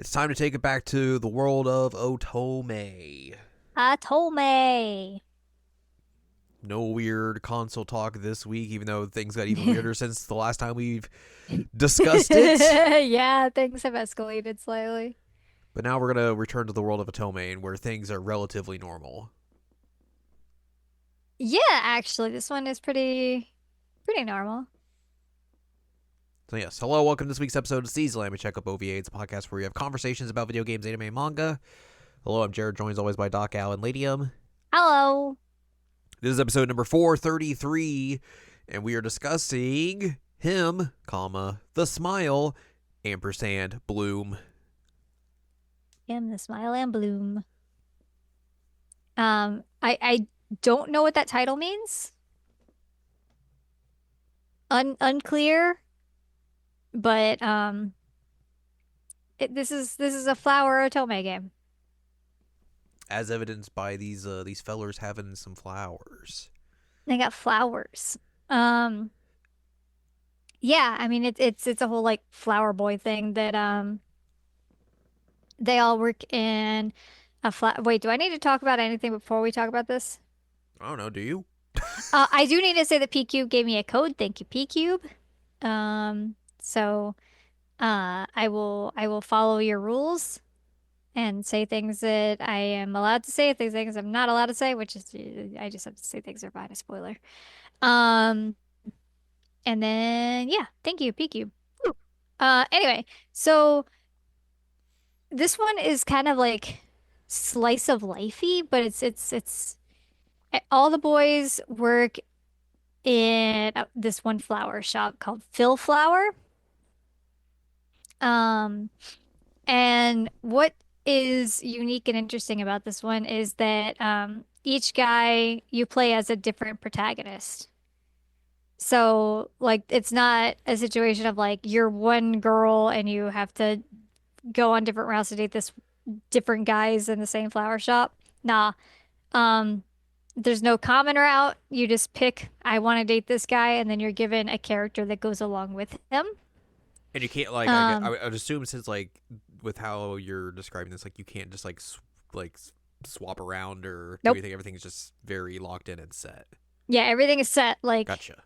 It's time to take it back to the world of Otome. Atome. No weird console talk this week, even though things got even weirder since the last time we've discussed it. Yeah, things have escalated slightly. But now we're going to return to the world of Otome, where things are relatively normal. Yeah, actually, this one is pretty normal. So, yes, hello, welcome to this week's episode of Season Checkup OVA. It's a podcast where we have conversations about video games, anime, and manga. Hello, I'm Jared, joined as always by Doc, Al, and Ladium. Hello. This is episode number 433, and we are discussing him, comma, the smile, ampersand, bloom. Am the smile and bloom. I don't know what that title means. Unclear, but this is a flower Otome game. As evidenced by these fellers having some flowers. They got flowers. Um, yeah, I mean it's a whole like flower boy thing that they all work in a flat. Wait, do I need to talk about anything before we talk about this? I don't know, do you? I do need to say that P-Cube gave me a code. Thank you, P-Cube. So I will follow your rules and say things that I am allowed to say, things I'm not allowed to say, which is I just have to say things are fine, a spoiler. Um, and then yeah, thank you, P-Cube. Anyway, so this one is kind of like slice of lifey, but it's all the boys work in this one flower shop called Phil Flower. Um, and what is unique and interesting about this one is that each guy you play as a different protagonist. So, like, it's not a situation of like you're one girl and you have to go on different routes to date this different guys in the same flower shop. Nah. Um, there's no common route. You just pick, I want to date this guy, and then you're given a character that goes along with him. And you can't like I Um, would assume since like with how you're describing this, like you can't just like swap around or do nope. anything. Everything's just very locked in and set. Yeah, everything is set. Like Gotcha.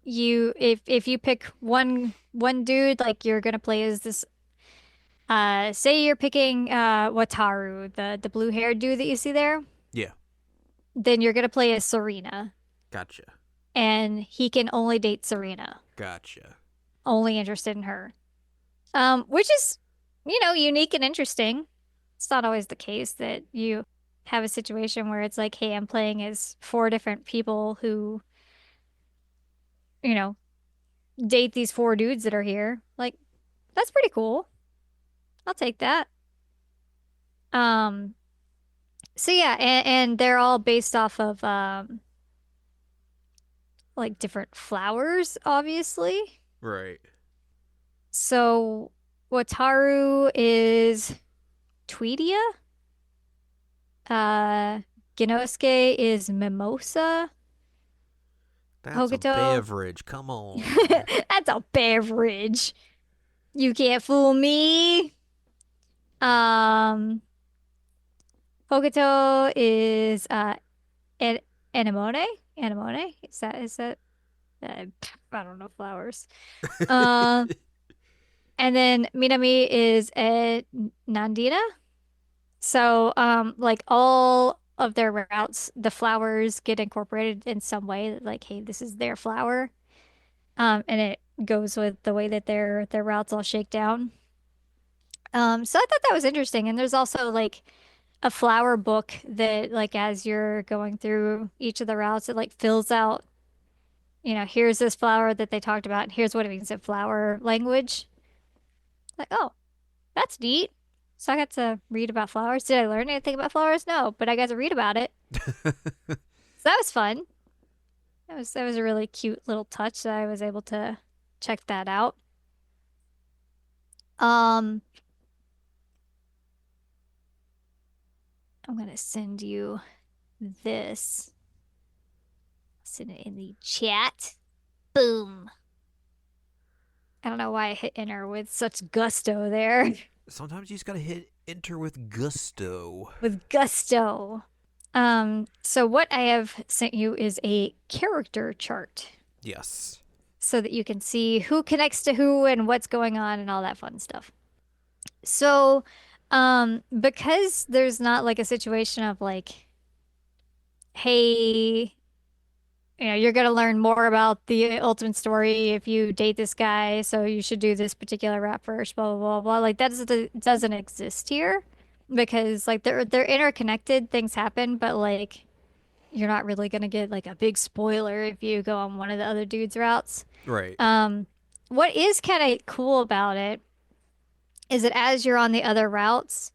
if you pick one dude, like you're gonna play as this say you're picking Wataru, the blue-haired dude that you see there, Yeah. then you're gonna play as Serena. Gotcha. And he can only date Serena. Gotcha. Only interested in her. Which is, unique and interesting. It's not always the case that you have a situation where it's like, hey, I'm playing as four different people who, you know, date these four dudes that are here. Like, that's pretty cool. I'll take that. Um, so yeah, and they're all based off of like different flowers, obviously. Right. So Wataru is Tweedia. Uh, Genosuke is Mimosa. That's a Hokuto, beverage. Come on. that's a beverage. You can't fool me. Um, Hokuto is an anemone. Anemone? Is that I don't know flowers. Um, and then Minami is a Nandina. So like all of their routes, the flowers get incorporated in some way, like, hey, this is their flower. And it goes with the way that their routes all shake down. So I thought that was interesting. And there's also like a flower book that like as you're going through each of the routes, it like fills out, here's this flower that they talked about, and here's what it means in flower language. Like, oh, that's neat. So I got to read about flowers. Did I learn anything about flowers? No, but I got to read about it. So that was fun. That was a really cute little touch that I was able to check that out. Um, I'm gonna send you this. Send it in the chat. Boom. I don't know why I hit enter with such gusto there. Sometimes you just gotta hit enter with gusto. with gusto. So what I have sent you is a character chart Yes. so that you can see who connects to who and what's going on and all that fun stuff. So, because there's not like a situation of like, hey, you're gonna learn more about the ultimate story if you date this guy, so you should do this particular route first, blah blah blah blah. Like that doesn't exist here because like they're interconnected, things happen, but like you're not really gonna get like a big spoiler if you go on one of the other dude's routes. Right. Um, what is kind of cool about it is that as you're on the other routes,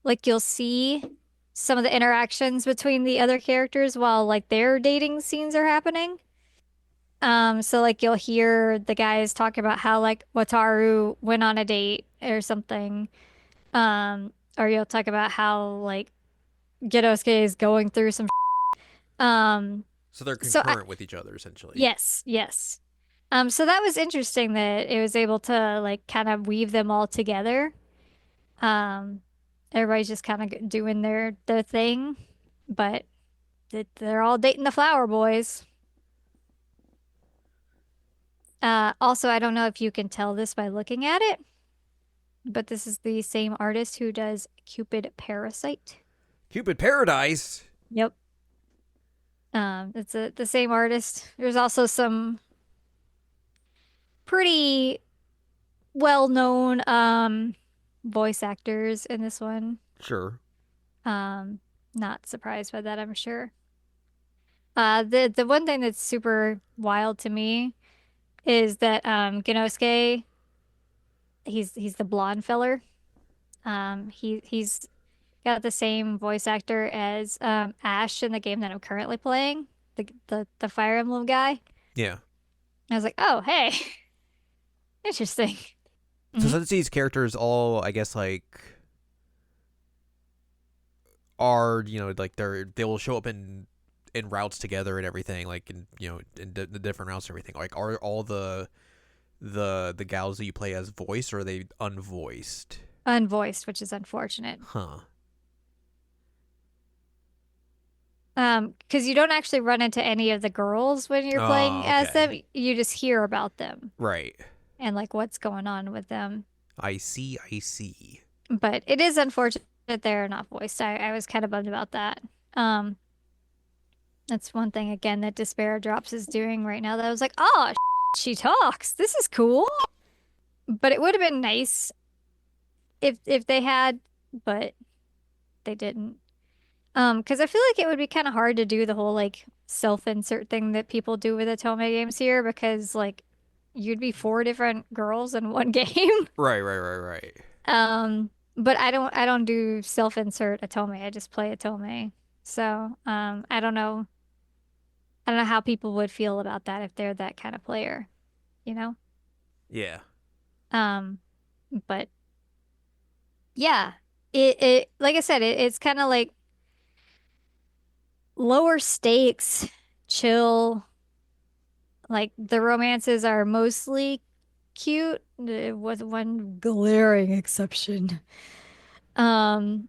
like you'll see some of the interactions between the other characters while like their dating scenes are happening. So like you'll hear the guys talk about how like Wataru went on a date or something. Or you'll talk about how like Genosuke is going through some. Um, So they're so I, concurrent with each other essentially. yes, yes. So that was interesting that it was able to like kind of weave them all together. Um, everybody's just kind of doing their thing, but they're all dating the flower boys. Also, I don't know if you can tell this by looking at it, but this is the same artist who does Cupid Parasite. Cupid Paradise. Yep. It's the same artist. There's also some pretty well-known voice actors in this one. Sure. Um, Not surprised by that, I'm sure. The one thing that's super wild to me is that Genosuke, he's the blonde feller. He's got the same voice actor as Ash in the game that I'm currently playing, the Fire Emblem guy. Yeah. I was like, oh hey, interesting. So Hmm. since these characters all, I guess, like are like they will show up in routes together and everything, like in the different routes and everything. Like, are all the gals that you play as voiced, or are they unvoiced? Unvoiced, which is unfortunate. Huh. Because you don't actually run into any of the girls when you're playing Oh, as okay. them. You just hear about them Right. and like what's going on with them. I see. I see. But it is unfortunate that they're not voiced. I was kind of bummed about that. Um, that's one thing again that Despair Drops is doing right now that I was like, oh, she talks. This is cool. But it would have been nice if they had, but they didn't. Because I feel like it would be kind of hard to do the whole like self-insert thing that people do with Otome games here because like you'd be four different girls in one game. Right. Right. Right. Right. But I don't do self-insert Otome. I just play Otome. So, I don't know how people would feel about that if they're that kind of player, you know? Yeah. Um, but yeah, it like I said, it's kind of like lower stakes, chill. Like the romances are mostly cute, with one glaring exception. Um,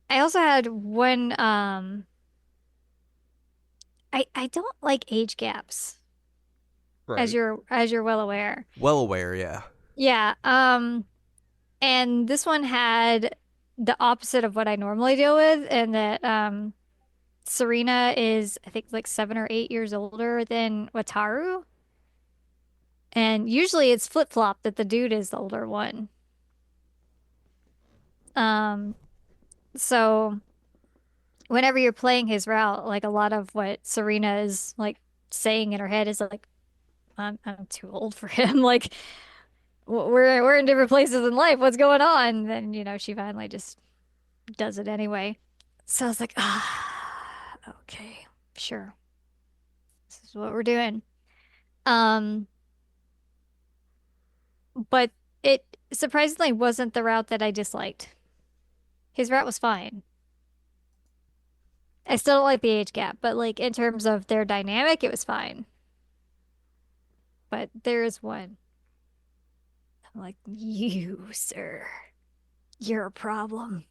I also had one I don't like age gaps, Right. as you're well aware. Well aware. Yeah. Yeah, and this one had the opposite of what I normally deal with, and that Serena is I think like 7 or 8 years older than Wataru. And usually it's flip-flop that the dude is the older one. Um, so whenever you're playing his route, like a lot of what Serena is like saying in her head is like, I'm too old for him. Like we're in different places in life. What's going on? Then, she finally just does it anyway. So I was like, okay, sure. This is what we're doing. Um, but it surprisingly wasn't the route that I disliked. His route was fine. I still don't like the age gap, but like in terms of their dynamic, it was fine. But there is one. I'm like, you, sir, you're a problem.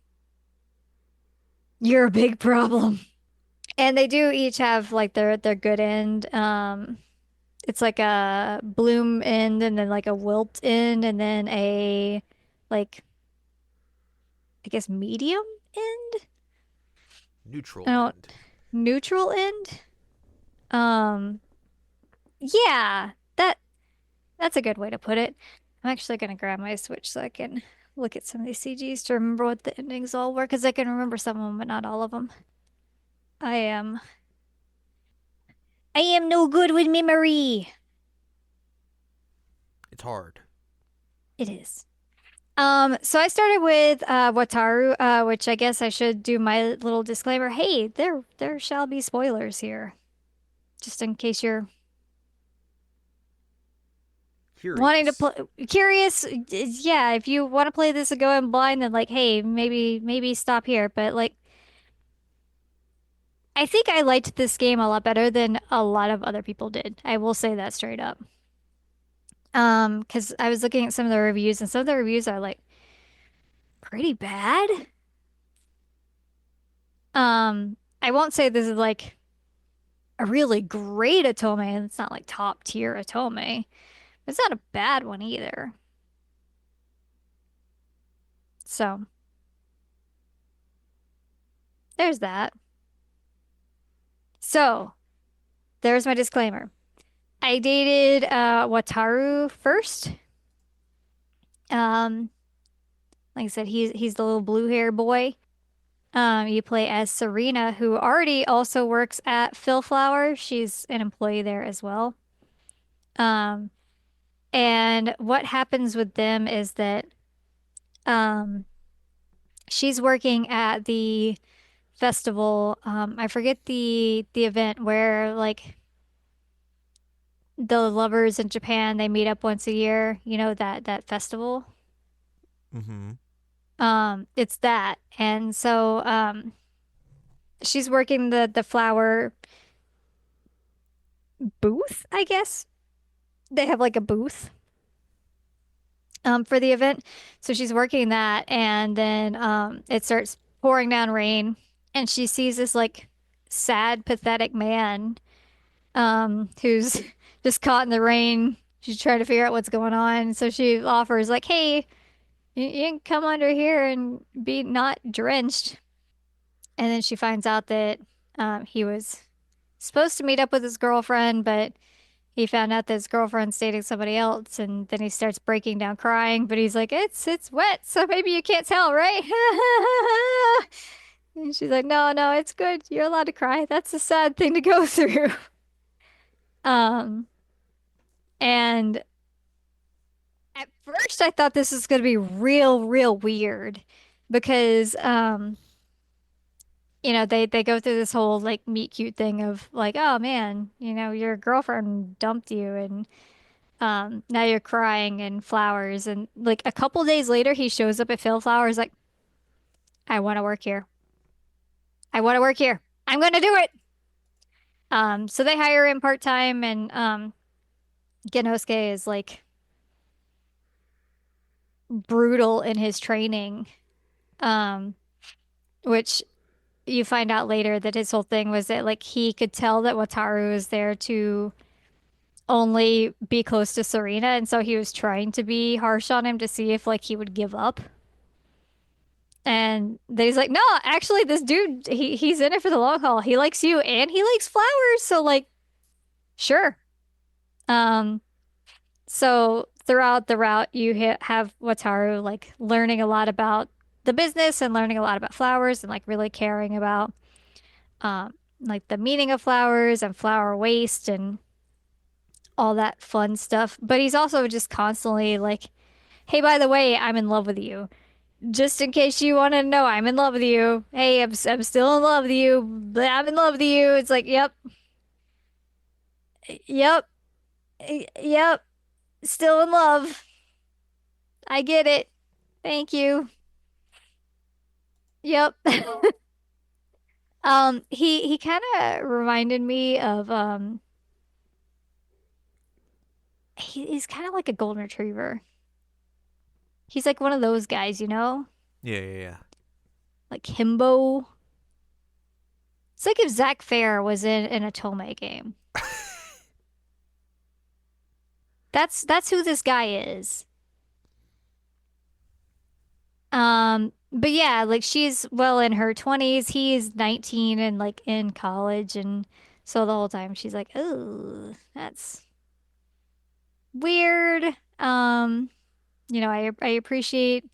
You're a big problem. And they do each have like their good end. It's like a bloom end and then like a wilt end and then a like I guess medium end. I Neutral don't end. neutral end. Um, yeah, that's a good way to put it. I'm actually gonna grab my Switch so I can look at some of these CGs to remember what the endings all were, because I can remember some of them, but not all of them. I am I am no good with memory. It's hard. It is. So I started with Wataru, which I guess I should do my little disclaimer. Hey, there shall be spoilers here, just in case you're wanting to Curious. play curious. Yeah, if you want to play this and go in blind, then like, hey, maybe stop here. But like, I think I liked this game a lot better than a lot of other people did. I will say that straight up. Because I was looking at some of the reviews, and some of the reviews are like pretty bad. I won't say this is like a really great Otome. It's not like top tier Otome. It's not a bad one either. So there's that. So there's my disclaimer. I dated Wataru first. Um, like I said, he's the little blue hair boy. You play as Serena, who already also works at Phil Flower. She's an employee there as well. Um, and what happens with them is that um, she's working at the festival. I forget the event where like the lovers in Japan they meet up once a year, you know, that festival. Mm-hmm. It's that. And so she's working the flower booth, I guess. They have like a booth for the event. So she's working that and then it starts pouring down rain and she sees this like sad, pathetic man who's just caught in the rain. She's trying to figure out what's going on. So she offers like, "Hey, you can come under here and be not drenched." And then she finds out that he was supposed to meet up with his girlfriend, but he found out that his girlfriend's dating somebody else, and then he starts breaking down crying. But he's like, "It's wet, so maybe you can't tell, right?" And she's like, "No, no, it's good. You're allowed to cry. That's a sad thing to go through." Um, and at first I thought this was gonna be real weird because you know, they go through this whole like meet cute thing of like, oh man, you know, your girlfriend dumped you and now you're crying and flowers and like a couple days later he shows up at Phil Flowers like, I want to work here. I want to work here. I'm gonna do it. So they hire him part-time and Genosuke is like brutal in his training. Um, which you find out later that his whole thing was that like he could tell that Wataru was there to only be close to Serena, and so he was trying to be harsh on him to see if like he would give up. And then he's like, "No, actually, this dude, he's in it for the long haul. He likes you and he likes flowers, so like, sure." Um, so throughout the route, you have Wataru like learning a lot about the business and learning a lot about flowers and like really caring about like the meaning of flowers and flower waste and all that fun stuff. But he's also just constantly like, hey, by the way, I'm in love with you. Just in case you want to know, I'm in love with you. Hey, I'm still in love with you, but I'm in love with you. It's like, yep, yep, still in love. I get it. Thank you. Yep. he kind of reminded me of he's kind of like a golden retriever. He's like one of those guys, Yeah, yeah, like himbo. It's like if Zach Fair was in a Tomei game. yeah. That's who this guy is. But yeah, like she's well in her 20s. He's 19 and like in college, and so the whole time she's like, "Oh, that's weird." I appreciate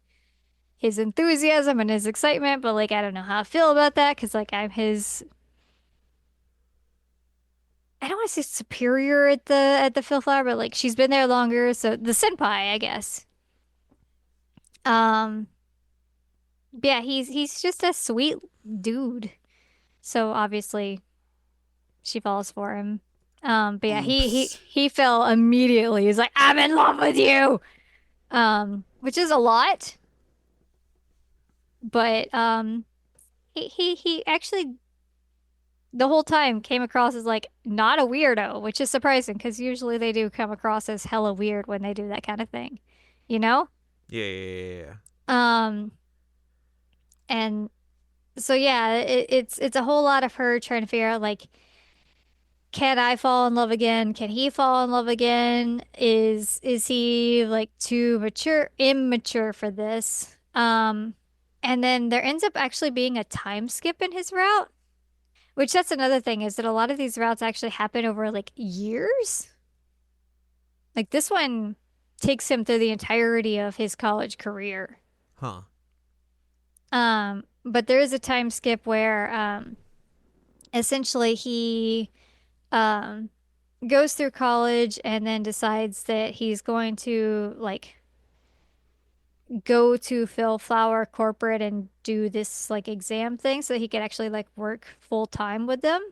his enthusiasm and his excitement, but like I don't know how I feel about that because like I'm his I don't want to say superior at the Phil Flower, but like she's been there longer, so the senpai, I guess. Um, yeah, he's just a sweet dude. So obviously she falls for him. But yeah, he Oops. he fell immediately. He's like, I'm in love with you. Which is a lot, but he actually the whole time came across as like not a weirdo, which is surprising because usually they do come across as hella weird when they do that kind of thing, you know? Yeah, yeah, yeah. Um, and so yeah, it's a whole lot of her trying to figure out like, can I fall in love again? Can he fall in love again? Is he like too immature for this? And then there ends up actually being a time skip in his route, which that's another thing is that a lot of these routes actually happen over like years. Like this one takes him through the entirety of his college career. Huh. But there is a time skip where essentially he um goes through college and then decides that he's going to like go to Phil Flower corporate and do this like exam thing so that he could actually like work full time with them.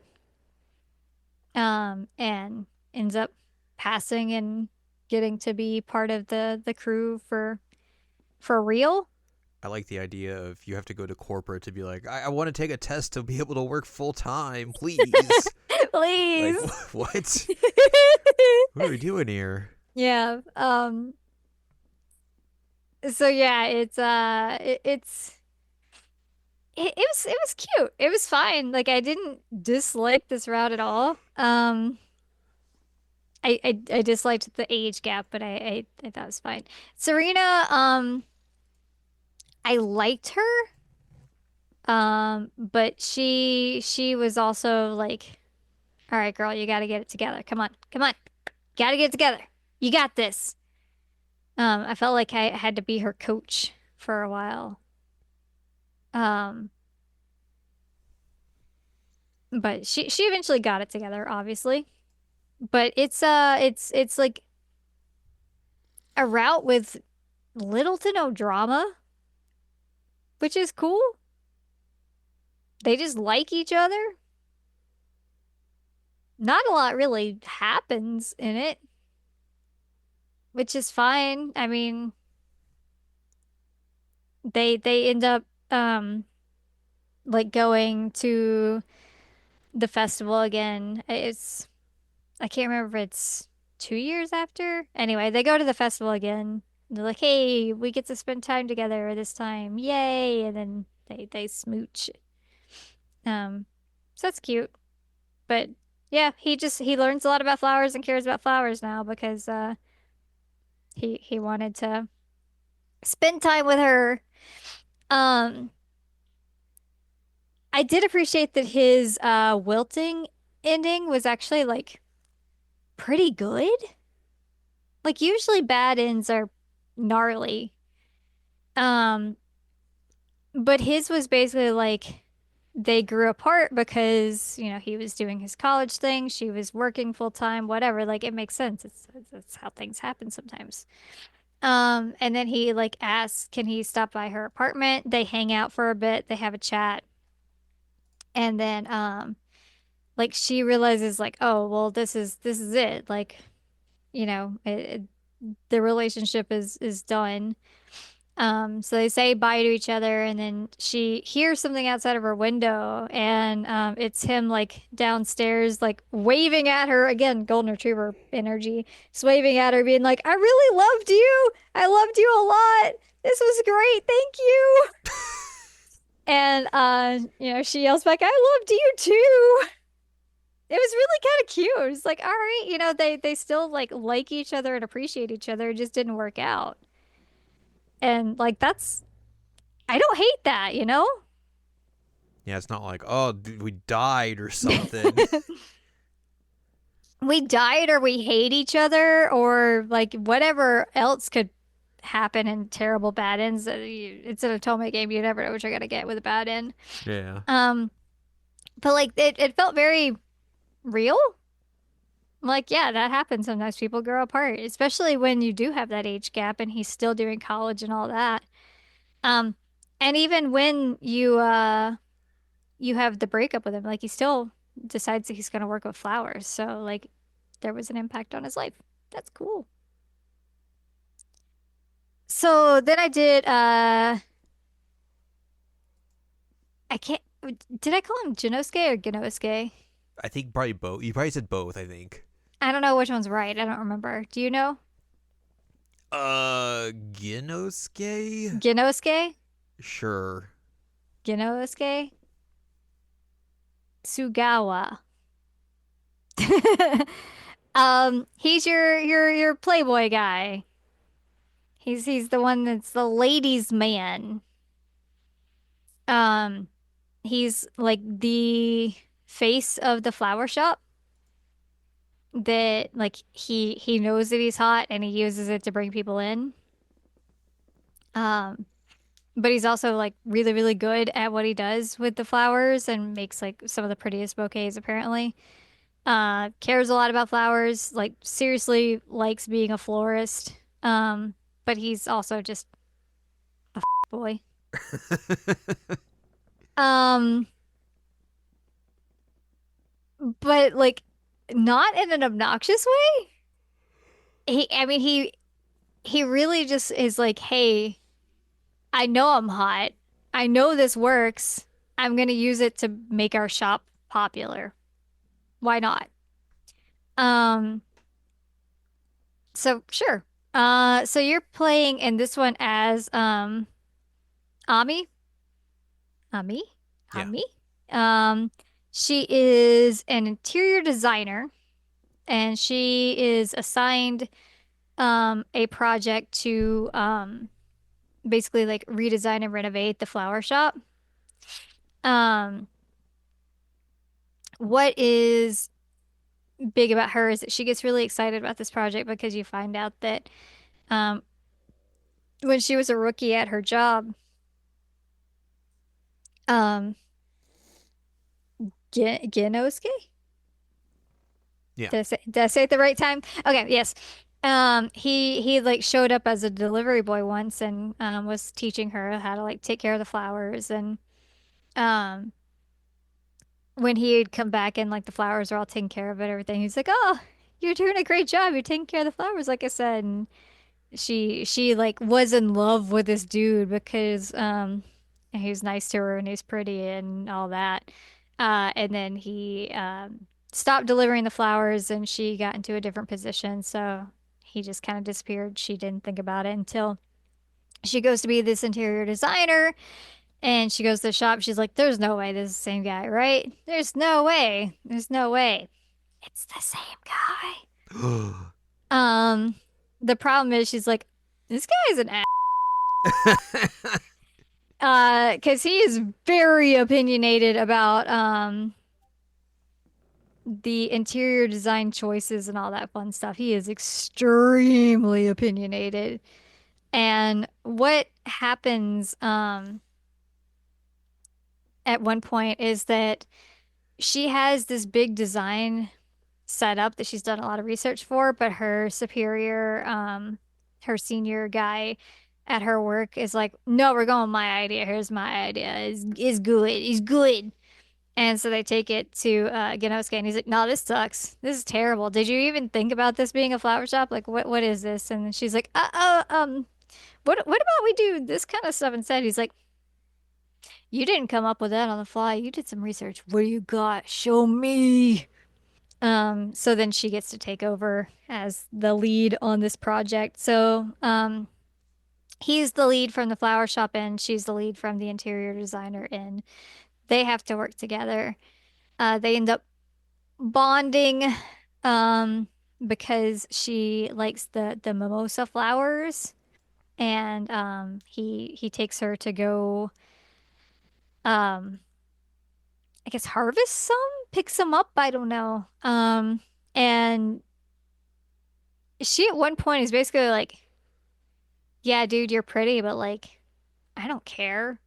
And ends up passing and getting to be part of the crew for real. I like the idea of you have to go to corporate to be like, I want to take a test to be able to work full time, please. Like, Please. what? What are we doing here? Yeah. So yeah, it was cute. It was fine. Like I didn't dislike this route at all. I disliked the age gap, but I thought it was fine. Serena, I liked her. But she was also like, all right, girl, you gotta get it together. Come on, come on. Gotta get it together. You got this. I felt like I had to be her coach for a while. Um, but she eventually got it together, obviously. But it's like a route with little to no drama, which is cool. They just like each other. Not a lot really happens in it, which is fine. I mean, they end up like going to the festival again. I can't remember if it's 2 years after. Anyway, they go to the festival again. They're like, "Hey, we get to spend time together this time. Yay!" And then they smooch. Um, so that's cute. But yeah, he learns a lot about flowers and cares about flowers now because he wanted to spend time with her. Um, I did appreciate that his wilting ending was actually like pretty good. Like usually bad ends are gnarly. Um, but his was basically like they grew apart because, he was doing his college thing, she was working full time, whatever. Like it makes sense. It's how things happen sometimes. And then he like asks, can he stop by her apartment? They hang out for a bit, they have a chat, and then like she realizes like, oh, well, this is it. Like, the relationship is done. So they say bye to each other, and then she hears something outside of her window, and it's him like downstairs, like waving at her again, golden retriever energy, just waving at her, being like, "I really loved you. I loved you a lot." this was great. Thank you. And she yells back, I loved you too. It was really kind of cute. It's like, all right, they still like each other and appreciate each other. It just didn't work out. And like that's I don't hate that, you know? Yeah, it's not like, oh, we died or something. We died or we hate each other or like whatever else could happen in terrible bad ends. It's an Otome game. You never know what you're gonna get with a bad end. Yeah. Um, but like it felt very real. Like, yeah, that happens. Sometimes people grow apart, especially when you do have that age gap and he's still doing college and all that. Um, and even when you have the breakup with him, like he still decides that he's gonna work with flowers. So like there was an impact on his life. That's cool. So then I did I can't did I call him Jinosuke or Genosuke? I think probably both. You probably said both, I think. I don't know which one's right. I don't remember. Do you know? Genosuke? Genosuke? Sure. Genosuke? Sugawa. He's your Playboy guy. He's the one that's the ladies' man. Um, he's like the face of the flower shop that like he knows that he's hot and he uses it to bring people in. Um, but he's also like really, really good at what he does with the flowers and makes like some of the prettiest bouquets apparently. Cares a lot about flowers, like seriously likes being a florist. But he's also just boy. Um, but like not in an obnoxious way. I mean, he really just is like, hey, I know I'm hot. I know this works. I'm gonna use it to make our shop popular. Why not? Um, so sure. So you're playing in this one as Ami? Ami? Yeah. Ami? Um, she is an interior designer and she is assigned a project to basically like redesign and renovate the flower shop. Um, what is big about her is that she gets really excited about this project because you find out that um, when she was a rookie at her job, um, Genosuke? Yeah. Did I say it the right time? Okay, yes. He like showed up as a delivery boy once and was teaching her how to like take care of the flowers and um when he had come back and like the flowers are all taken care of and everything, he's like, "Oh, you're doing a great job. You're taking care of the flowers," like I said. And she like was in love with this dude because he was nice to her and he's pretty and all that. And then he stopped delivering the flowers and she got into a different position. So he just kind of disappeared. She didn't think about it until she goes to be this interior designer and she goes to the shop. She's like, "There's no way this is the same guy, right? There's no way. There's no way. It's the same guy." Um, the problem is she's like, "This guy's an ass." 'Cause he is very opinionated about the interior design choices and all that fun stuff. He is extremely opinionated. And what happens at one point is that she has this big design set up that she's done a lot of research for, but her superior, her senior guy at her work is like, "No, we're going with my idea. Here's my idea. Is good. Is good." And so they take it to Genosuke, and he's like, "No, this sucks. This is terrible. Did you even think about this being a flower shop? Like, what is this?" And she's like, what about we do this kind of stuff instead?" He's like, "You didn't come up with that on the fly. You did some research. What do you got? Show me." So then she gets to take over as the lead on this project. So, he's the lead from the flower shop and she's the lead from the interior designer in. They have to work together. They end up bonding um because she likes the mimosa flowers and he takes her to go um I guess harvest some, pick some up, I don't know. And she at one point is basically like, "Yeah, dude, you're pretty, but like I don't care.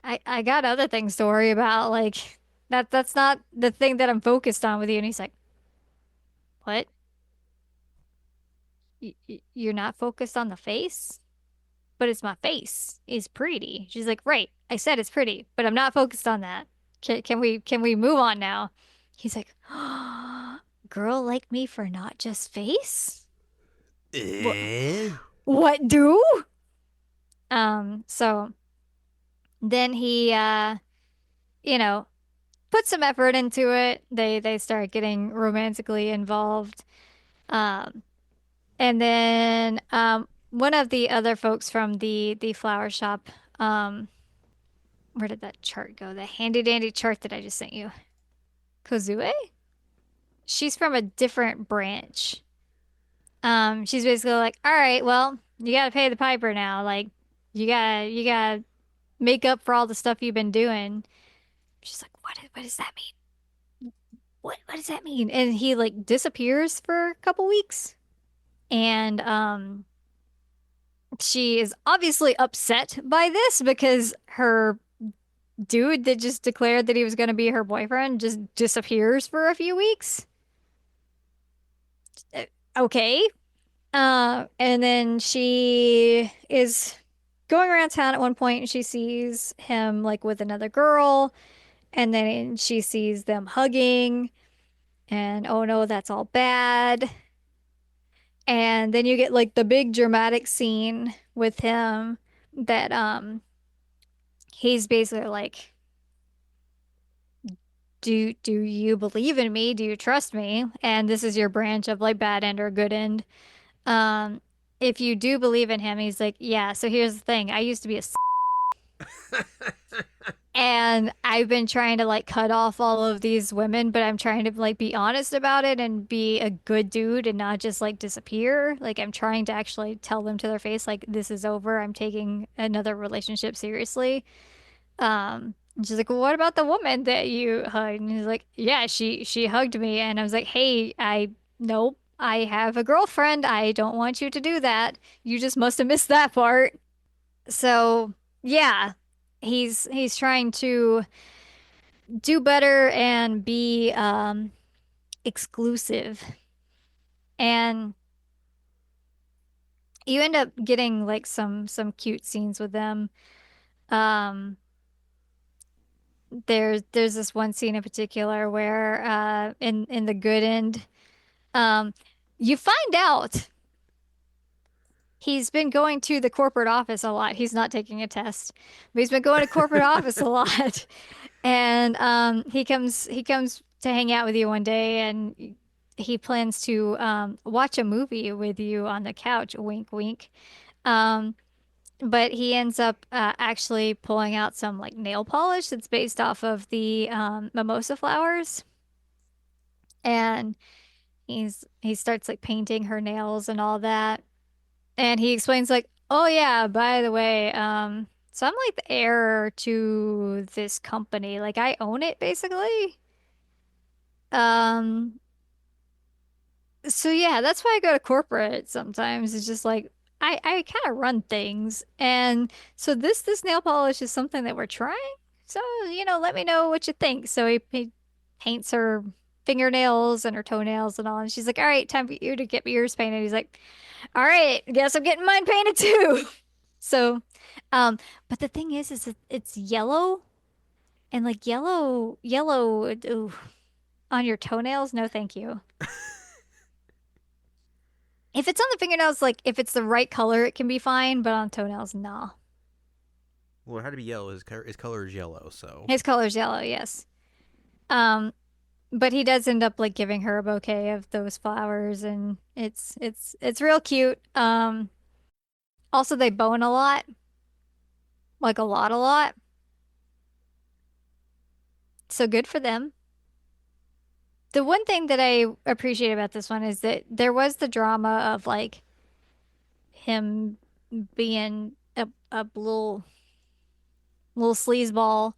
I got other things to worry about. Like that's not the thing that I'm focused on with you." And he's like, "What? You're not focused on the face?" But it's my face is pretty. She's like, right, I said it's pretty, but I'm not focused on that. Can we move on now? He's like, girl like me for not just face? What Eh? what do? So then he you know, put some effort into it. They start getting romantically involved. Um, and then one of the other folks from the flower shop, where did that chart go? The handy dandy chart that I just sent you. Kozue? She's from a different branch. She's basically like, all right, well, you gotta pay the piper now. Like, you gotta make up for all the stuff you've been doing. She's like, what does that mean? What does that mean? And he like disappears for a couple weeks. And she is obviously upset by this because her dude that just declared that he was going to be her boyfriend just disappears for a few weeks. Uh, Okay. And then she is going around town at one point and she sees him like with another girl, and then she sees them hugging, and oh no, that's all bad. And then you get like the big dramatic scene with him that he's basically like, do you believe in me? Do you trust me? And this is your branch of like bad end or good end. Um, if you do believe in him, he's like, yeah, so here's the thing. I used to be and I've been trying to like cut off all of these women, but I'm trying to like be honest about it and be a good dude and not just like disappear. Like I'm trying to actually tell them to their face, like, this is over. I'm taking another relationship seriously. And she's like, well, what about the woman that you hugged? And he's like, yeah, she hugged me. And I was like, hey, nope, I have a girlfriend. I don't want you to do that. You just must have missed that part. So yeah, he's trying to do better and be exclusive. And you end up getting like some cute scenes with them. Um, there's this one scene in particular where in the good end, um, you find out he's been going to the corporate office a lot. He's not taking a test, but he's been going to corporate office a lot. And he comes to hang out with you one day and he plans to watch a movie with you on the couch, wink wink. Um, but he ends up actually pulling out some like nail polish that's based off of the mimosa flowers. And he starts like painting her nails and all that. And he explains like, "Oh yeah, by the way, so I'm like the heir to this company. Like I own it basically." Um, so yeah, that's why I go to corporate sometimes. It's just like I kind of run things. And so this nail polish is something that we're trying. So, let me know what you think. So he paints her fingernails and her toenails and all. And she's like, "All right, time for you to get me yours painted." He's like, "All right, guess I'm getting mine painted too." So, um, but the thing is it's yellow and like yellow, ooh, on your toenails. No, thank you. If it's on the fingernails, like if it's the right color, it can be fine, but on toenails, nah. Well, it had to be yellow. His color is yellow, so. His color's yellow, yes. Um, but he does end up like giving her a bouquet of those flowers, and it's real cute. Also, they bone a lot, like a lot. So good for them. The one thing that I appreciate about this one is that there was the drama of like him being a little sleazeball.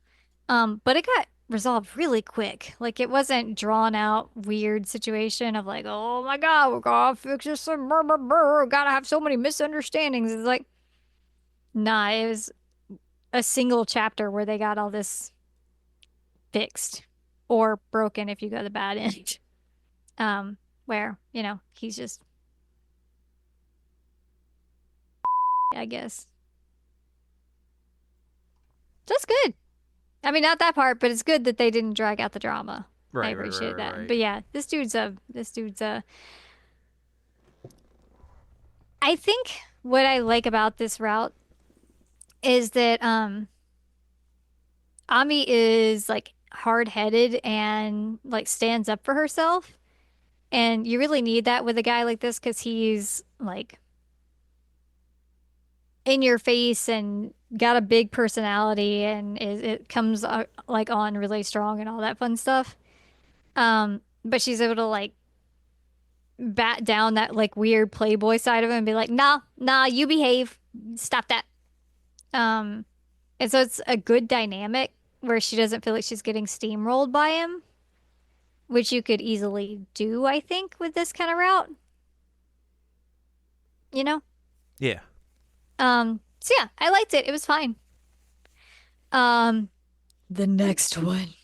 But it got resolved really quick. Like it wasn't drawn out weird situation of like, oh my God, we're gonna fix this and brr, brr, brr, gotta have so many misunderstandings. It's like, nah, it was a single chapter where they got all this fixed or broken if you go the bad end. Where, he's just, I guess. That's good. I mean, not that part, but it's good that they didn't drag out the drama. I Right, right, right, appreciate right, that. right. But yeah, this dude's a I think what I like about this route is that Ami is like hard-headed and like stands up for herself. And you really need that with a guy like this because he's like in your face and got a big personality and it comes like on really strong and all that fun stuff. But she's able to like bat down that like weird playboy side of him and be like, nah, nah, you behave. Stop that. Um, and so it's a good dynamic where she doesn't feel like she's getting steamrolled by him, which you could easily do, I think, with this kind of route, you know? Yeah. So yeah, I liked it. It was fine. Um, the next one.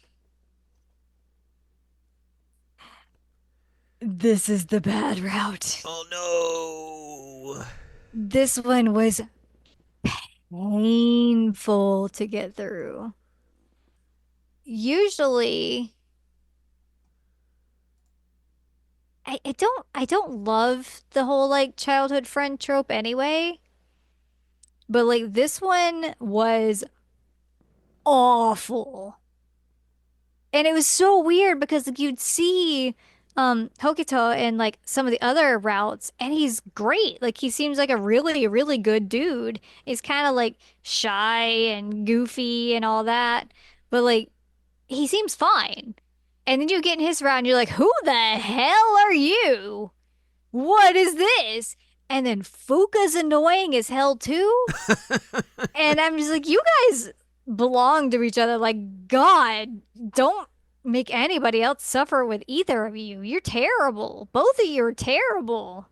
This is the bad route. Oh no. This one was painful to get through. Usually, I don't love the whole like childhood friend trope anyway, but like this one was awful. And it was so weird because like you'd see Hokuto in like some of the other routes and he's great. Like he seems like a really, really good dude. He's kind of like shy and goofy and all that, but like he seems fine. And then you get in his route and you're like, who the hell are you? What is this? And then Fuka's annoying as hell too. And I'm just like, you guys belong to each other. Like, God, don't make anybody else suffer with either of you. You're terrible. Both of you are terrible.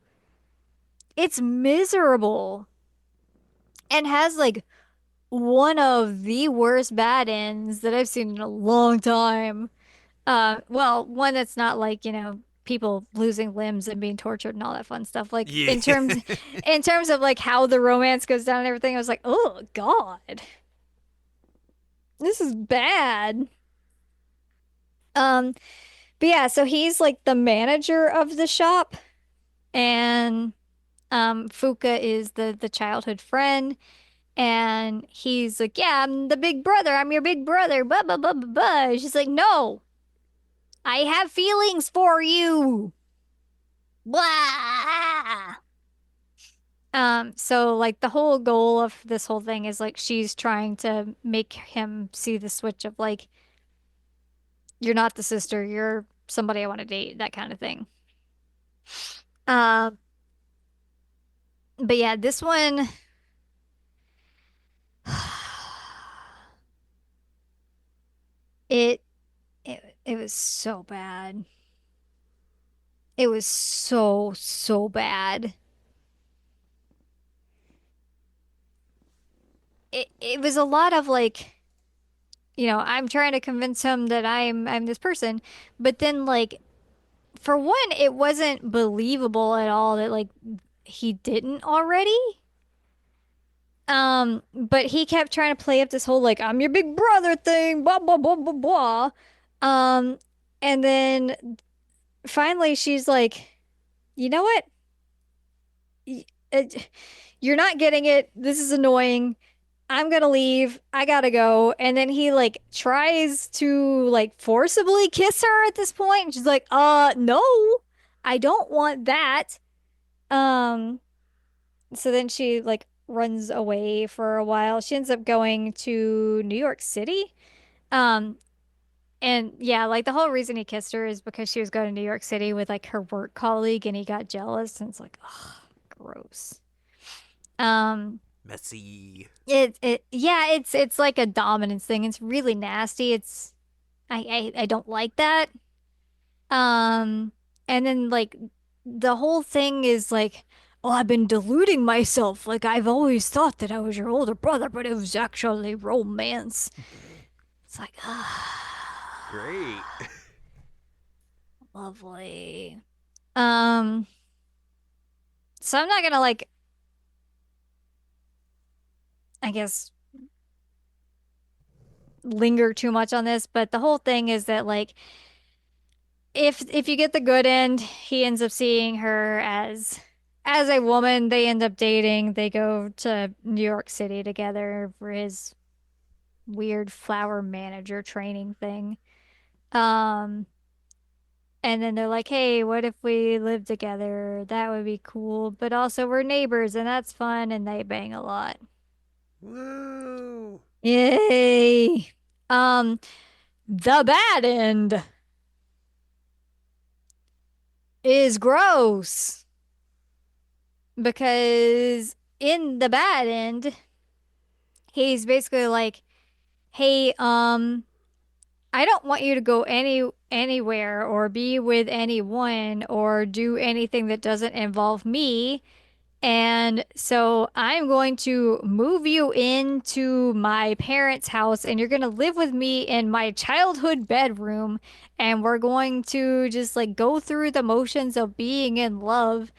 It's miserable and has like one of the worst bad ends that I've seen in a long time. Well, one that's not like, people losing limbs and being tortured and all that fun stuff. Like Yeah. in terms of like how the romance goes down and everything, I was like, oh God, this is bad. Um, but yeah, so he's like the manager of the shop, and Fuka is the childhood friend, and he's like, yeah, I'm the big brother. I'm your big brother. Blah blah blah blah blah. She's like, no, I have feelings for you. Blah. So like the whole goal of this whole thing is like she's trying to make him see the switch of like, you're not the sister, you're somebody I want to date, that kind of thing. Um, but yeah, this one, it it was so bad. It was so, so bad. It was a lot of like, I'm trying to convince him that I'm this person, but then like for one, it wasn't believable at all that like he didn't already. But he kept trying to play up this whole like I'm your big brother thing, blah blah blah blah blah. Um, and then finally she's like, you know what? Y- it- You're not getting it. This is annoying. I'm gonna leave. I gotta go. And then he like tries to like forcibly kiss her at this point, and she's like, no, I don't want that. Um, so then she like runs away for a while. She ends up going to New York City. Um, and yeah, like the whole reason he kissed her is because she was going to New York City with like her work colleague and he got jealous and it's like, ugh, gross. Um, Messy. yeah, it's like a dominance thing. It's really nasty. I don't like that. Um, and then like the whole thing is like, oh, I've been deluding myself. Like I've always thought that I was your older brother, but it was actually romance. It's like, ah, Great. lovely. Um, so I'm not gonna like, I guess, linger too much on this, but the whole thing is that like if you get the good end, he ends up seeing her as a woman. They end up dating. They go to New York City together for his weird flower manager training thing. Um, and then they're like, "Hey, what if we live together? That would be cool. But also we're neighbors and that's fun." And they bang a lot. Woo. Yay. Um, the bad end is gross because in the bad end, he's basically like, "Hey, I don't want you to go anywhere or be with anyone or do anything that doesn't involve me. And so I'm going to move you into my parents' house and you're going to live with me in my childhood bedroom. And we're going to just like go through the motions of being in love."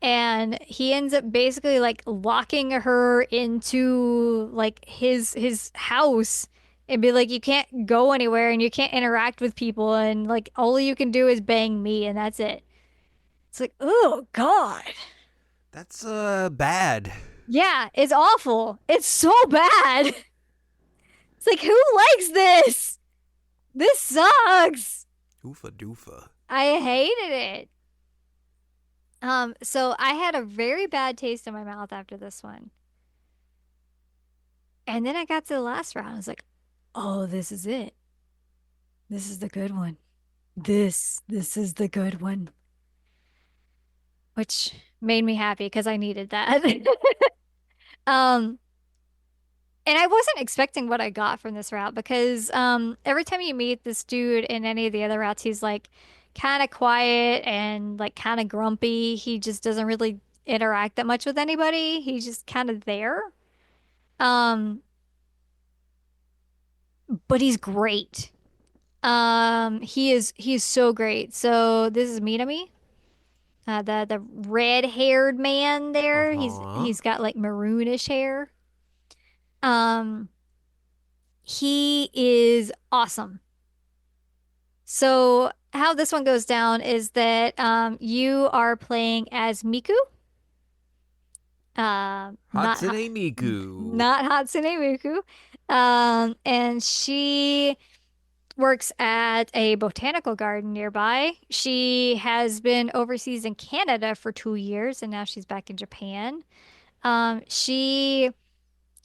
And he ends up basically like locking her into like his house and be like, you can't go anywhere and you can't interact with people and like all you can do is bang me and that's it. It's like, oh God. That's bad. Yeah, it's awful. It's so bad. It's like, who likes this? This sucks. Oofa doofa. I hated it. So I had a very bad taste in my mouth after this one. And then I got to the last round. I was like, oh, this is it. This is the good one. This is the good one. Which made me happy because I needed that. Um, And I wasn't expecting what I got from this route because every time you meet this dude in any of the other routes, he's like kind of quiet and like kind of grumpy. He just doesn't really interact that much with anybody. He's just kind of there. Um, but he's great. He is so great. So this is Minami, the red-haired man Uh there. He's huh. he's got like maroonish hair. Um, he is awesome. So how this one goes down is that you are playing as Miku, not Hatsune Miku. not Hatsune Miku, and she works at a botanical garden nearby. She has been overseas in Canada for 2 years, and now she's back in Japan. She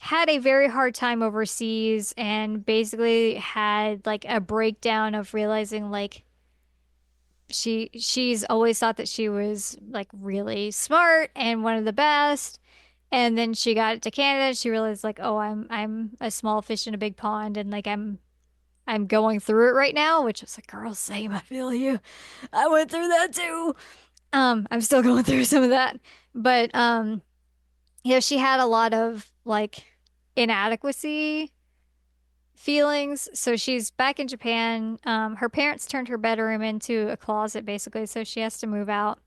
had a very hard time overseas and basically had like a breakdown of realizing like she's always thought that she was like really smart and one of the best. And then she got to Canada, she realized like, oh, I'm a small fish in a big pond and like I'm going through it right now, which is like, girl, same, I feel you. I went through that too. I'm still going through some of that. But she had a lot of like inadequacy feelings. So she's back in Japan. Her parents turned her bedroom into a closet basically, so she has to move out.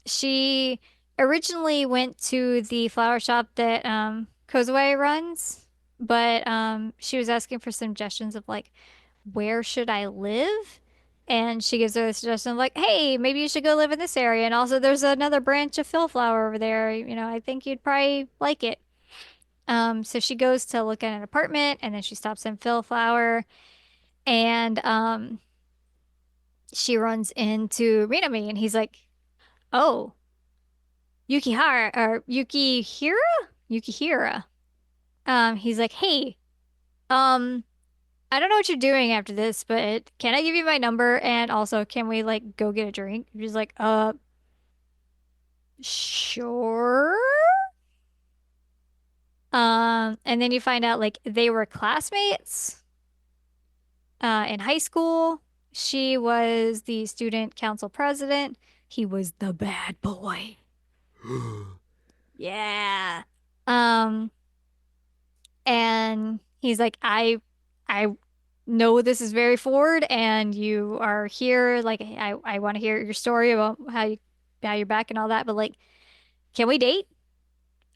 She originally went to the flower shop that Kozue runs, but she was asking for suggestions of like where should I live? And she gives her the suggestion of like, hey, maybe you should go live in this area. And also there's another branch of Fillflower over there. I think you'd probably like it. So she goes to look at an apartment and then she stops in Fillflower and she runs into Minami and he's like, "Oh, Yukihara or Yukihira. He's like, hey, um, I don't know what you're doing after this, but can I give you my number? And also, can we like go get a drink? She's like, sure. And then you find out like they were classmates in high school. She was the student council president. He was the bad boy. Yeah. Um, and he's like, I know this is very forward, and you are here. Like, I want to hear your story about how you're back and all that. But like, can we date?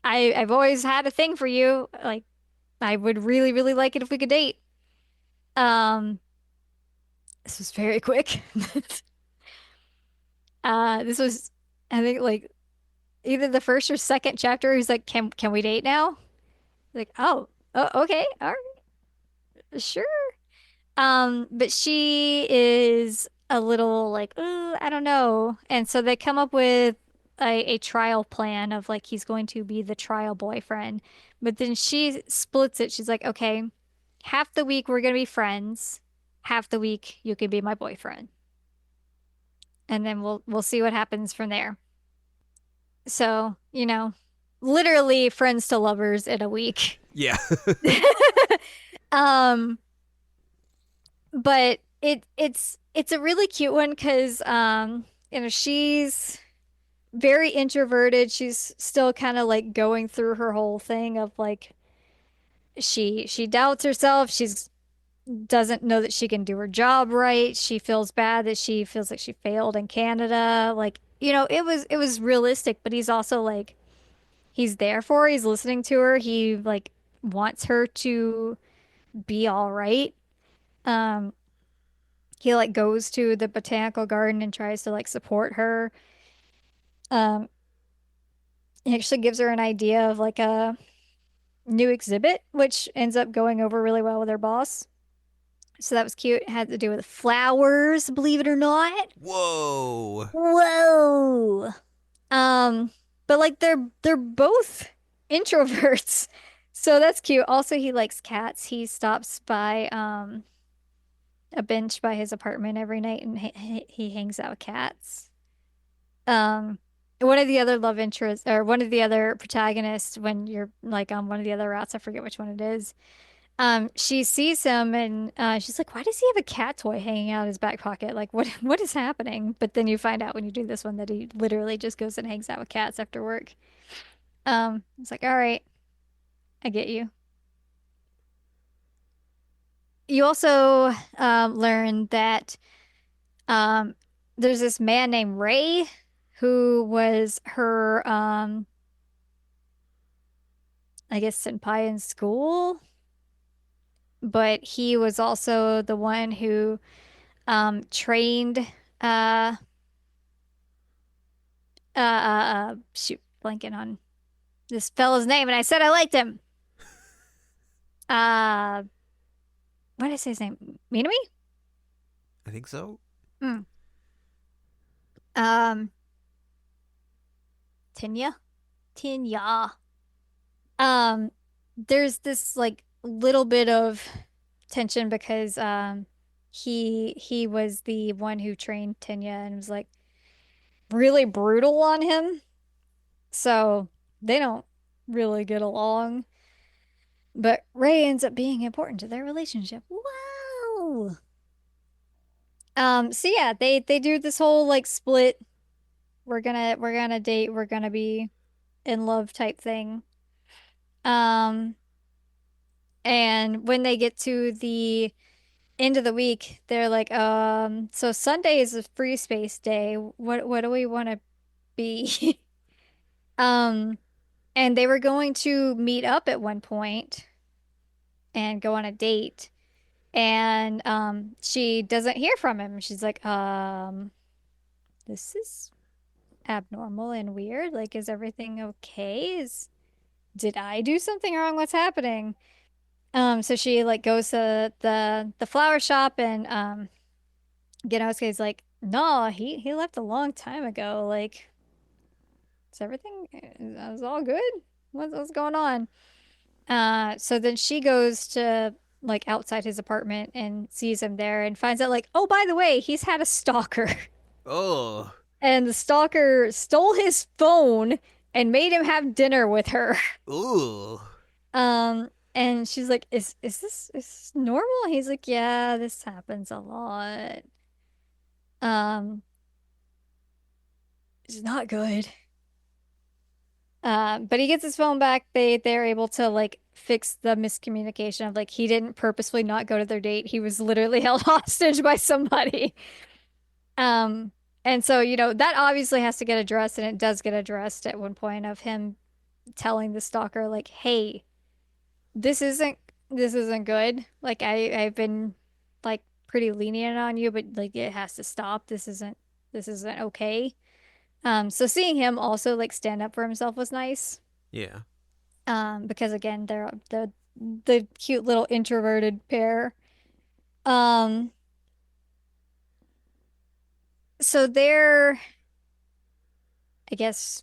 I've always had a thing for you. Like, I would really, really like it if we could date. Um, this was very quick. This was, I think, like either the first or second chapter. He's like, can we date now? Like, oh, okay, all right, sure. But she is a little like, I don't know. And so they come up with a trial plan of like he's going to be the trial boyfriend. But then she splits it. She's like, okay, half the week we're gonna be friends, half the week you can be my boyfriend. And then we'll see what happens from there. So, literally friends to lovers in a week. Yeah. Um, but it's a really cute one because she's very introverted. She's still kind of like going through her whole thing of like she doubts herself. She's doesn't know that she can do her job right. She feels bad that she feels like she failed in Canada. Like, it was realistic, but he's also like he's there for her. He's listening to her. He like wants her to be all right. Um, he like goes to the botanical garden and tries to like support her. Um, he actually gives her an idea of like a new exhibit, which ends up going over really well with her boss. So that was cute. It had to do with flowers, believe it or not. Whoa. Whoa. Um, but like they're both introverts. So that's cute. Also, he likes cats. He stops by a bench by his apartment every night and he hangs out with cats. Um, one of the other love interests or one of the other protagonists when you're like on one of the other routes, I forget which one it is. She sees him and she's like, "Why does he have a cat toy hanging out of his back pocket? Like, what is happening?" But then you find out when you do this one that he literally just goes and hangs out with cats after work. It's like, all right, I get you. You also learn that um, there's this man named Ray who was her, I guess, senpai in school, but he was also the one who trained uh, shoot, blanking on this fella's name, and I said I liked him. Uh, what did I say his name? Minami? I think so. Mm. Um, Tinya? Tinya. Um, there's this like little bit of tension because he was the one who trained Tinya and was like really brutal on him. So they don't really get along. But Ray ends up being important to their relationship. Wow. So yeah, they do this whole like split. We're gonna date, we're gonna be in love type thing. Um, and when they get to the end of the week, they're like, so Sunday is a free space day. What do we want to be? Um, and they were going to meet up at one point and go on a date. And she doesn't hear from him. She's like, this is abnormal and weird. Like, is everything okay? Did I do something wrong? What's happening? So she like goes to the flower shop and Genosuke's like, no, he left a long time ago. Like, Is everything is all good? What's going on? So then she goes to like outside his apartment and sees him there and finds out like, oh, by the way, he's had a stalker. Oh. And the stalker stole his phone and made him have dinner with her. Ooh. And she's like, is this normal? He's like, yeah, this happens a lot. Um, it's not good. But he gets his phone back. They're able to like fix the miscommunication of like he didn't purposefully not go to their date. He was literally held hostage by somebody. Um, and so, that obviously has to get addressed, and it does get addressed at one point of him telling the stalker, like, hey, this isn't this isn't good. Like I've been like pretty lenient on you, but like it has to stop. This isn't okay. So seeing him also like stand up for himself was nice. Yeah. Because again, they're the cute little introverted pair. Um, so their, I guess,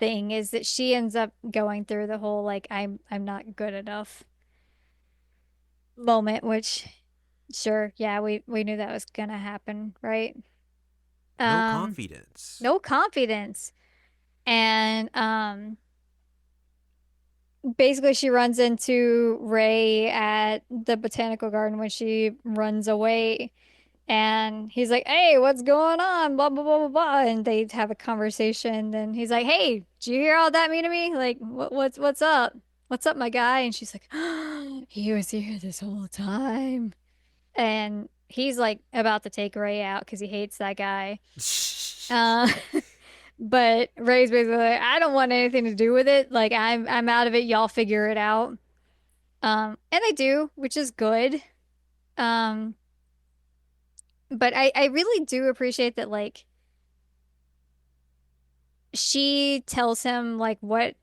thing is that she ends up going through the whole like I'm not good enough moment, which sure, yeah, we knew that was gonna happen, right? No Um, confidence. no confidence. And basically she runs into Ray at the botanical garden when she runs away. And he's like, "Hey, what's going on?" Blah blah blah blah blah. And they have a conversation. And he's like, "Hey, did you hear all that mean to me? Like, what's up? What's up, my guy?" And she's like, "He was here this whole time." And he's like about to take Ray out because he hates that guy. Uh, but Ray's basically like, "I don't want anything to do with it. Like, I'm out of it. Y'all figure it out." And they do, which is good. Um, but I really do appreciate that, like, she tells him like what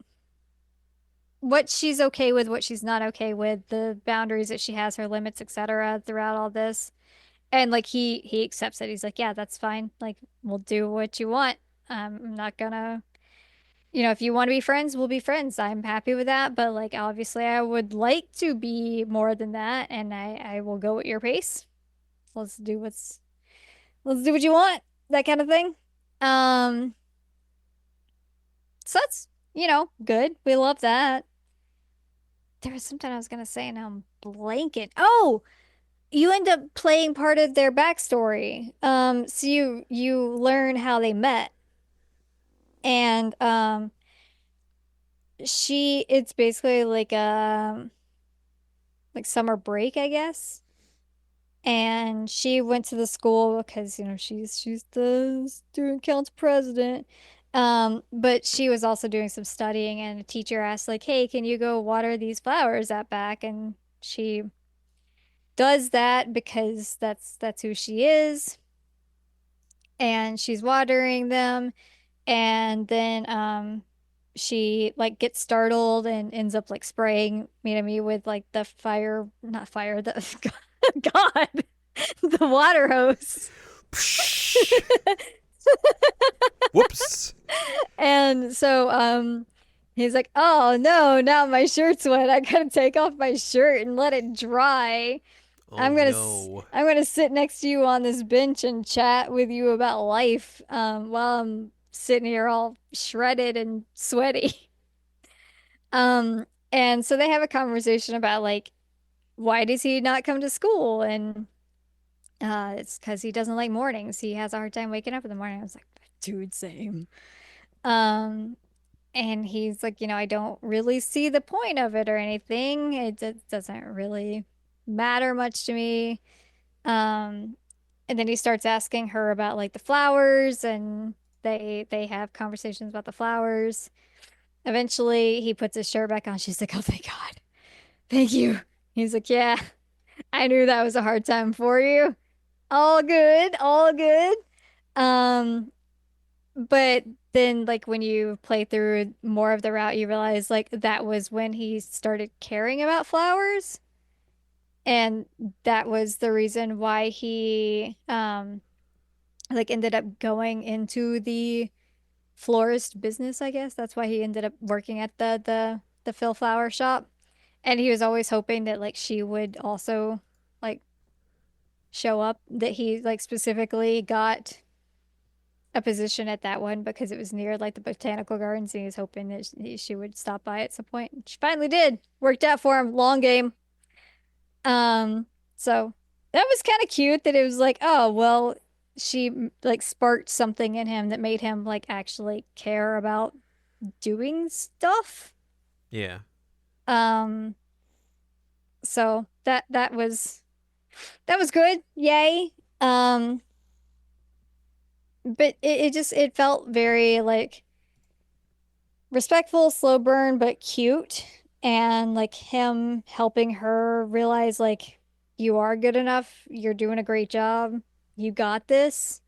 she's okay with, what she's not okay with, the boundaries that she has, her limits, etc. throughout all this. And like he accepts it. He's like, "Yeah, that's fine. Like we'll do what you want. I'm not gonna, if you want to be friends, we'll be friends. I'm happy with that, but like obviously I would like to be more than that, and I will go at your pace. Let's do what's let's do what you want." That kind of thing. Um, so that's, good. We love that. There was something I was gonna say, and now I'm blanking. Oh, you end up playing part of their backstory. So you learn how they met, and it's basically like summer break, I guess. And she went to the school because she's the student council president. But she was also doing some studying, and a teacher asked like, "Hey, can you go water these flowers out back?" And she does that because that's who she is. And she's watering them, and then she like gets startled and ends up like spraying me with like the fire, not fire, the God, the water hose. Psh. Whoops. And so he's like, "Oh no, now my shirt's wet. I gotta take off my shirt and let it dry. Oh no. I'm gonna sit next to you on this bench and chat with you about life while I'm sitting here all shredded and sweaty." Um and so they have a conversation about like why does he not come to school? And it's because he doesn't like mornings. He has a hard time waking up in the morning. I was like, dude, same. Um and he's like, I don't really see the point of it or anything. Doesn't really matter much to me. Um, and then he starts asking her about like the flowers, and they have conversations about the flowers. Eventually, he puts his shirt back on. She's like, "Oh, thank God. Thank you." He's like, "Yeah, I knew that was a hard time for you. All good, all good." Um, but then like when you play through more of the route, you realize like that was when he started caring about flowers. And that was the reason why he like ended up going into the florist business, I guess. That's why he ended up working at the Phil Flower shop. And he was always hoping that like she would also like show up, that he like specifically got a position at that one because it was near like the botanical gardens, and he was hoping that she would stop by at some point. She finally did. Worked out for him. Long game. Um, so that was kind of cute that it was like, oh, well, she like sparked something in him that made him like actually care about doing stuff. Yeah. Um, so that was good. Yay. Um, but it just it felt very like respectful, slow burn, but cute. And like him helping her realize like you are good enough, you're doing a great job, you got this.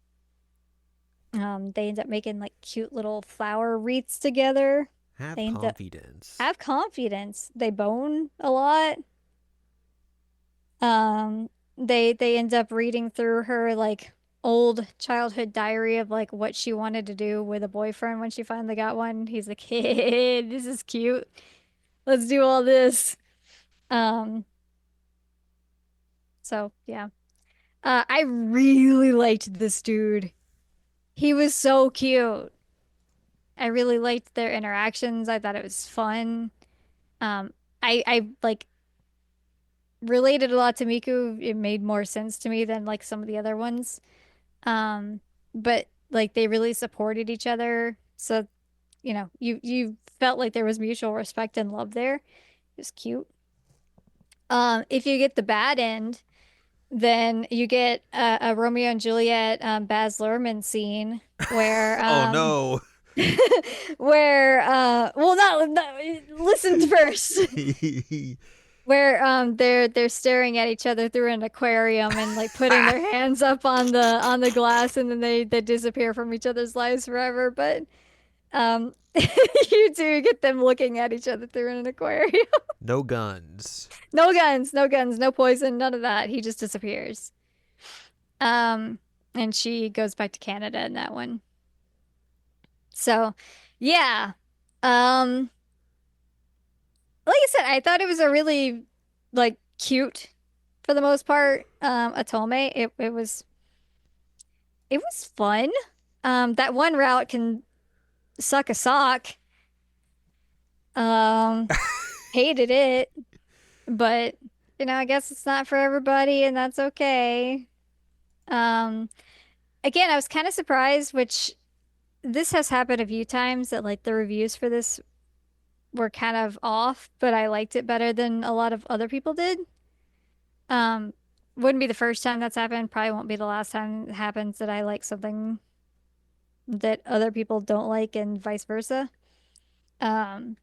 They end up making like cute little flower wreaths together. Have They end up confidence. have confidence. They bone a lot. Um, they end up reading through her like old childhood diary of like what she wanted to do with a boyfriend when she finally got one. He's like, "Hey, this is cute. Let's do all this." Um, so yeah. I really liked this dude. He was so cute. I really liked their interactions. I thought it was fun. Um, I like related a lot to Miku. It made more sense to me than like some of the other ones. Um, but like they really supported each other. So, you felt like there was mutual respect and love there. It was cute. If you get the bad end, then you get a Romeo and Juliet Baz Luhrmann scene where Oh no. well, not listen first. Where they're staring at each other through an aquarium and like putting their hands up on the glass, and then they disappear from each other's lives forever. But you do get them looking at each other through an aquarium. No guns. No guns, no guns, no poison, none of that. He just disappears. Um, and she goes back to Canada in that one. So, yeah. Um, like I said, I thought it was a really like cute for the most part. Atome. It was fun. That one route can suck a sock. Um, hated it, but I guess it's not for everybody, and that's okay. Um, again, I was kind of surprised, which this has happened a few times that like the reviews for this were kind of off, but I liked it better than a lot of other people did. Um, wouldn't be the first time that's happened. Probably won't be the last time it happens that I like something that other people don't like and vice versa. Um,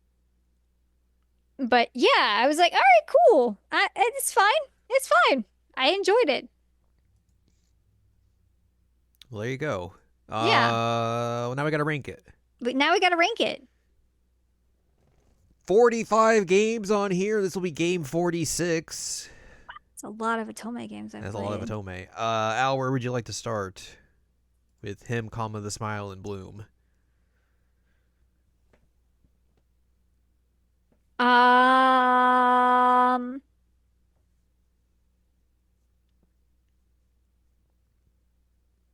but yeah, I was like, all right, cool. It's fine. It's fine. I enjoyed it. Well, there you go. Yeah. Well, now we gotta rank it. But now we gotta rank it. 45 games on here. This will be game 46. It's a lot of Otome games I've That's a lot of played. Atome. Al, where would you like to start? With him, comma, the smile, and bloom. Um,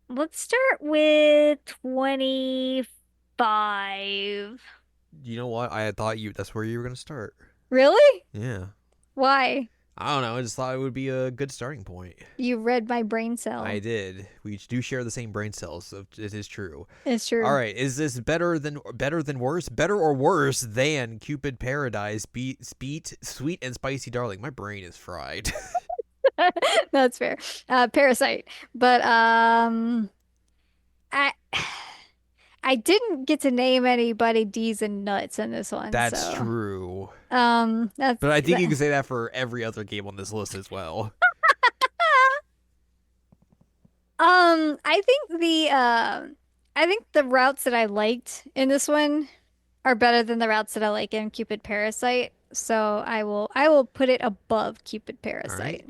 let's start with 25. You know what? I thought that's where you were gonna start. Really? Yeah. Why? I don't know. I just thought it would be a good starting point. You read my brain I cell. did. We do share the same brain cells, so it is true. It's All true. right, is this better than worse? Better or worse than Cupid Paradise Sweet and Spicy Darling? My brain is fried. That's fair. Parasite. But I I didn't get to name anybody D's and nuts in this one, That's so true. that's But I think you can say that for every other game on this list as well. I think the routes that I liked in this one are better than the routes that I like in Cupid Parasite. So I will put it above Cupid All right. Parasite.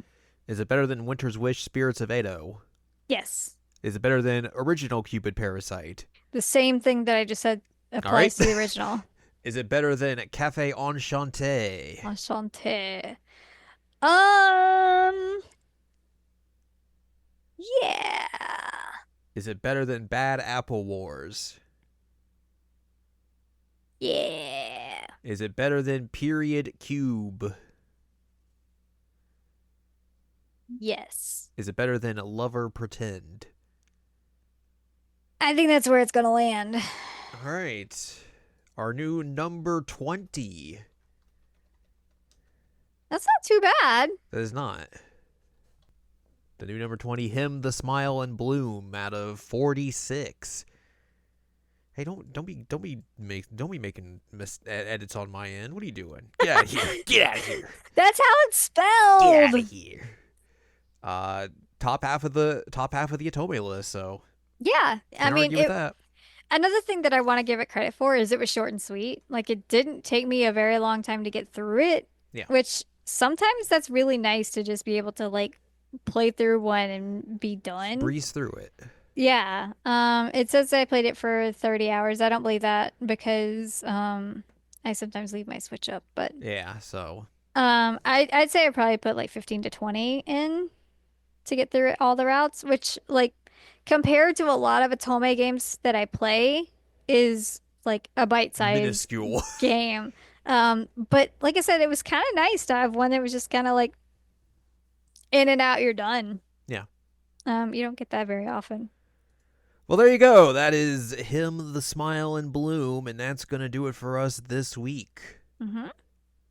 Is it better than Winter's Wish Spirits of Edo? Yes. Is it better than original Cupid Parasite? The same thing that I just said All right. applies to the original. Is it better than Cafe Enchanté? Enchanté. Um, yeah. Is it better than Bad Apple Wars? Yeah. Is it better than Period Cube? Yes. Is it better than Lover Pretend? I think that's where it's gonna land. All right. Our new number 20. That's not too bad. That is not. The new number 20, Him, the Smile, and Bloom out of 46. Hey, don't be making edits on my end. What are you doing? Get out of here! Get out of here! That's how it's Get out spelled. of here! Top half of the Atome list. So Yeah. I can't mean, argue with that. another thing that I want to give it credit for is it was short and sweet. Like it didn't take me a very long time to get through it, Yeah, which sometimes that's really nice to just be able to like play through one and be just done. breeze through it. Yeah. It says I played it for 30 hours. I don't believe that because I sometimes leave my Switch up, but Yeah, so I'd say I probably put like 15 to 20 in to get through all the routes, which like compared to a lot of Otome games that I play is like a bite-sized minuscule. game. But like I said, it was kind of nice to have one that was just kind of like in and out, you're done. Yeah. You don't get that very often. Well, there you go. That is Him, the Smile, and Bloom, and that's gonna do it for us this week. Hmm.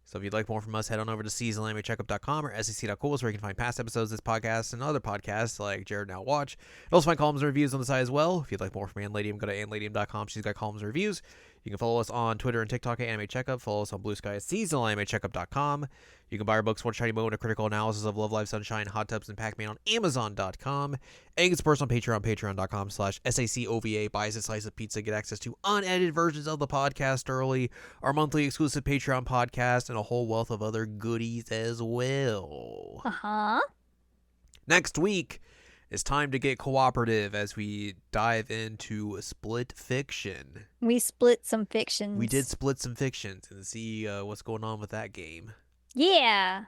So if you'd like more from us, head on over to seasonalanimecheckup.com or sec.cool where you can find past episodes of this podcast and other podcasts like Jared Now Watch. You'll also find columns and reviews on the site as well. If you'd like more from Anladium, go to anladium.com. She's got columns and reviews. You can follow us on Twitter and TikTok at Anime Checkup. Follow us on Blue Sky at seasonalanimecheckup.com. You can buy our books, One Shiny Moment, A Critical Analysis of Love, Life, Sunshine, Hot Tubs, and Pac-Man on Amazon.com. And you can support us on Patreon, patreon.com/SACOVA. Buy us a slice of pizza, get access to unedited versions of the podcast early, our monthly exclusive Patreon podcast, and a whole wealth of other goodies as well. Uh-huh. Next week, it's time to get cooperative as we dive into Split Fiction. We split some fictions. We did split some fictions and see what's going on with that game. Yeah.